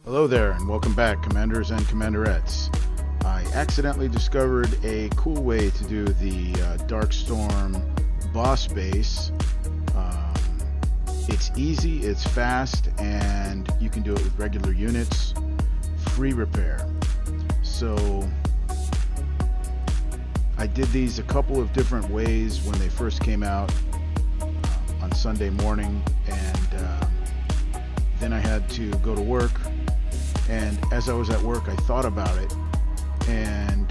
Hello there, and welcome back, Commanders and Commanderettes. I accidentally discovered a cool way to do the Darkstorm boss base. It's easy, it's fast, and you can do it with regular units. Free repair. So I did these a couple of different ways when they first came out on Sunday morning, and then I had to go to work. And as I was at work, I thought about it, and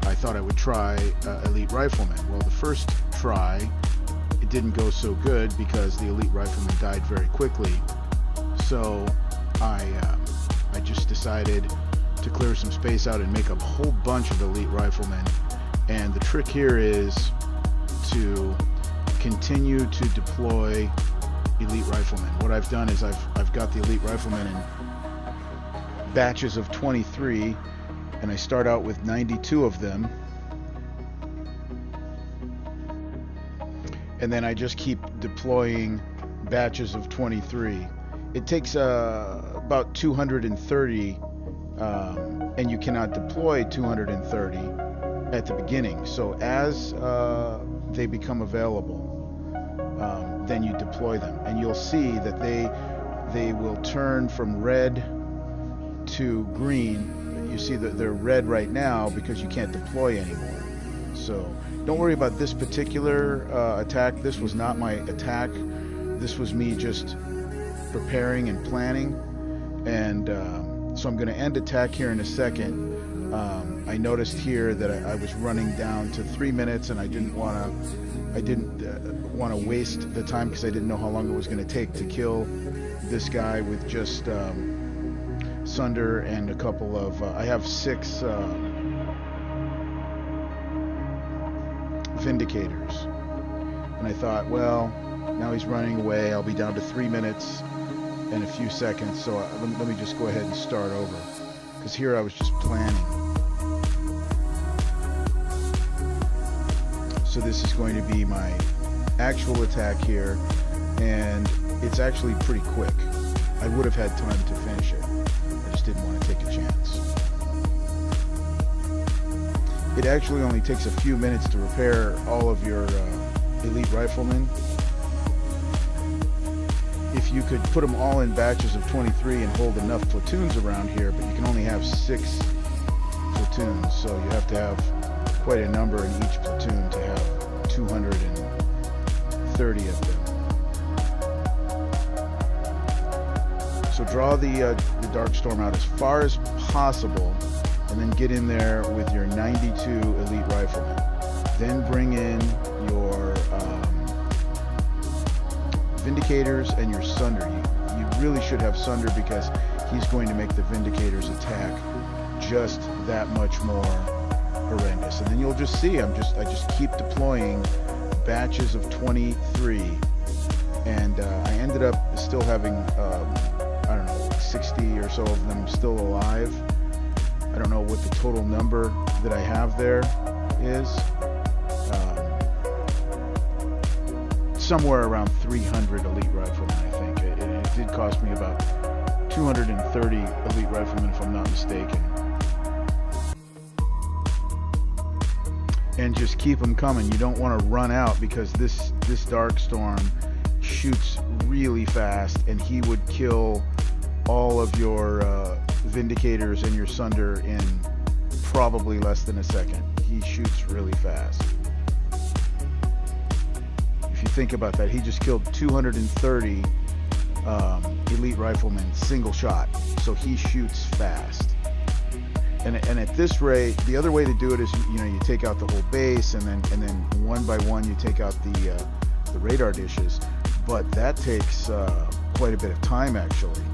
I thought I would try Elite Rifleman. Well, the first try, it didn't go so good because the Elite Rifleman died very quickly. So I just decided to clear some space out and make a whole bunch of Elite Riflemen. And the trick here is to continue to deploy Elite Riflemen. What I've done is I've got the Elite Riflemen in batches of 23, and I start out with 92 of them, and then I just keep deploying batches of 23. It takes about 230, and you cannot deploy 230 at the beginning. So as they become available, then you deploy them, and you'll see that they will turn from red to green. You see that they're red right now because you can't deploy anymore. So don't worry about this particular attack. This was not my attack. This was me just preparing and planning. And so I'm going to end attack here in a second. I noticed here that I was running down to 3 minutes, and I didn't want to waste the time because I didn't know how long it was going to take to kill this guy with just Sunder and a couple of I have 6 Vindicators, and I thought, well, now he's running away, I'll be down to 3 minutes and a few seconds, so let me just go ahead and start over, because here I was just planning. So this is going to be my actual attack here, and it's actually pretty quick. I would have had time to finish it. I just didn't want to take a chance. It actually only takes a few minutes to repair all of your Elite Riflemen. If you could put them all in batches of 23 and hold enough platoons around here, but you can only have 6 platoons, so you have to have quite a number in each platoon to have 230 of them. So draw the Darkstorm out as far as possible, and then get in there with your 92 Elite Riflemen. Then bring in your Vindicators and your Sunder. You really should have Sunder because he's going to make the Vindicators attack just that much more horrendous. And then you'll just see I just keep deploying batches of 23, and I ended up still having I don't know, 60 or so of them still alive. I don't know what the total number that I have there is. Somewhere around 300 Elite Riflemen, I think. It did cost me about 230 Elite Riflemen, if I'm not mistaken. And just keep them coming. You don't want to run out, because this Darkstorm shoots really fast, and he would kill all of your Vindicators and your Sunder in probably less than a second. He shoots really fast. If you think about that, he just killed 230 Elite Riflemen single shot, so he shoots fast. And at this rate, the other way to do it is, you take out the whole base, and then one by one you take out the radar dishes. But that takes quite a bit of time, actually,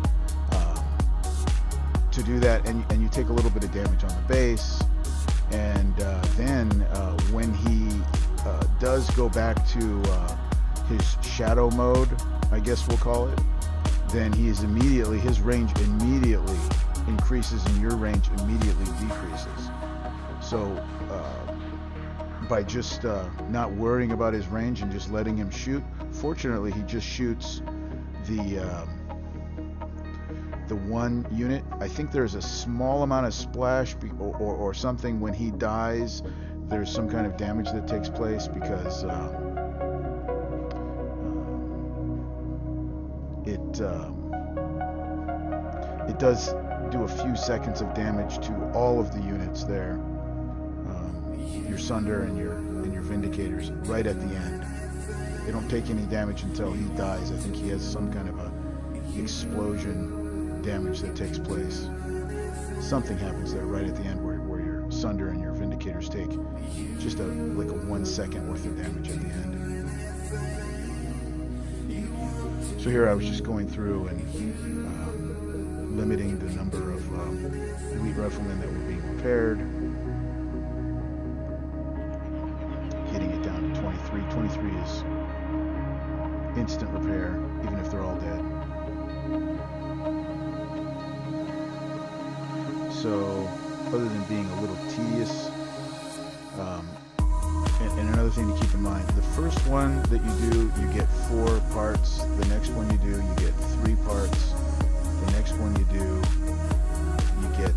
to do that, and you take a little bit of damage on the base, and then when he does go back to his shadow mode, I guess we'll call it, then his range immediately increases, and your range immediately decreases. So by just not worrying about his range and just letting him shoot, fortunately he just shoots the the one unit. I think there's a small amount of splash or something when he dies. There's some kind of damage that takes place because it does do a few seconds of damage to all of the units there. Your Sunder and your Vindicators right at the end. They don't take any damage until he dies. I think he has some kind of a explosion damage that takes place. Something happens there right at the end where your Sunder and your Vindicators take just like a 1 second worth of damage at the end. So here I was just going through and limiting the number of elite riflemen that were being repaired, getting it down to 23. 23 is instant repair, even if they're all dead. So, other than being a little tedious, and another thing to keep in mind, the first one that you do, you get 4 parts. The next one you do, you get 3 parts. The next one you do, you get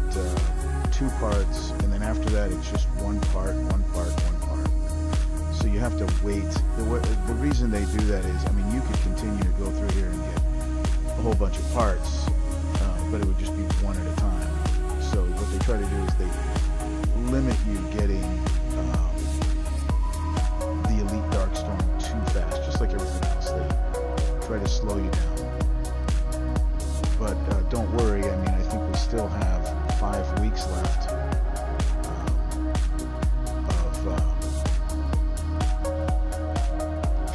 2 parts. And then after that, it's just 1 part, 1 part, 1 part. So you have to wait. The reason they do that is, I mean, you could continue to go through here and get a whole bunch of parts, but it would just be one at a time. So what they try to do is they limit you getting the elite Darkstorm too fast, just like everything else. They try to slow you down. But don't worry, I mean, I think we still have 5 weeks left of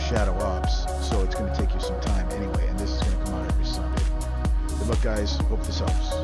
Shadow Ops, so it's going to take you some time anyway, and this is going to come out every Sunday. Good luck, guys. Hope this helps.